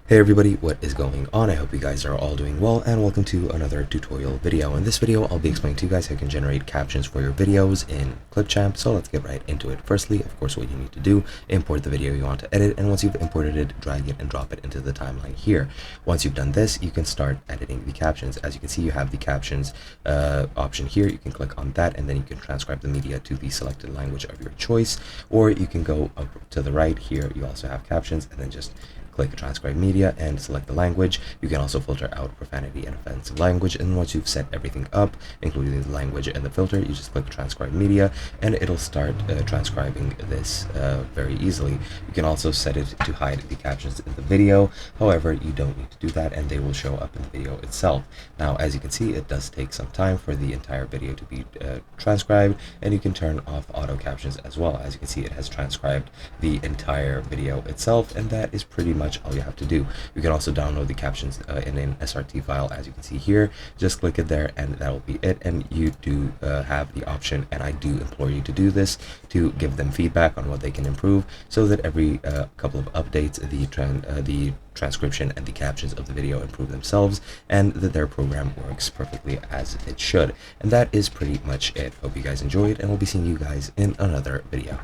Hey everybody, what is going on? I hope you guys are all doing well, and welcome to another tutorial video. In this video, I'll be explaining to you guys how you can generate captions for your videos in Clipchamp. So let's get right into it. Firstly, of course, what you need to do, import the video you want to edit, and once you've imported it, drag it and drop it into the timeline here. Once you've done this, you can start editing the captions. As you can see, you have the captions option here. You can click on that, and then you can transcribe the media to the selected language of your choice, or you can go up to the right here. You also have captions, and then just click transcribe media and select the language. You can also filter out profanity and offensive language, and once you've set everything up, including the language and the filter, you just click transcribe media and it'll start transcribing this very easily. You can also set it to hide the captions in the video. However, you don't need to do that, and they will show up in the video itself. Now, as you can see, it does take some time for the entire video to be transcribed, and you can turn off auto captions as well. As you can see, it has transcribed the entire video itself, and that is pretty much all you have to do. You can also download the captions in an SRT file, as you can see here. Just click it there and that will be it. And you do have the option, and I do implore you to do this, to give them feedback on what they can improve, so that every couple of updates the transcription and the captions of the video improve themselves, and that their program works perfectly as it should. And that is pretty much it. Hope you guys enjoyed, and we'll be seeing you guys in another video.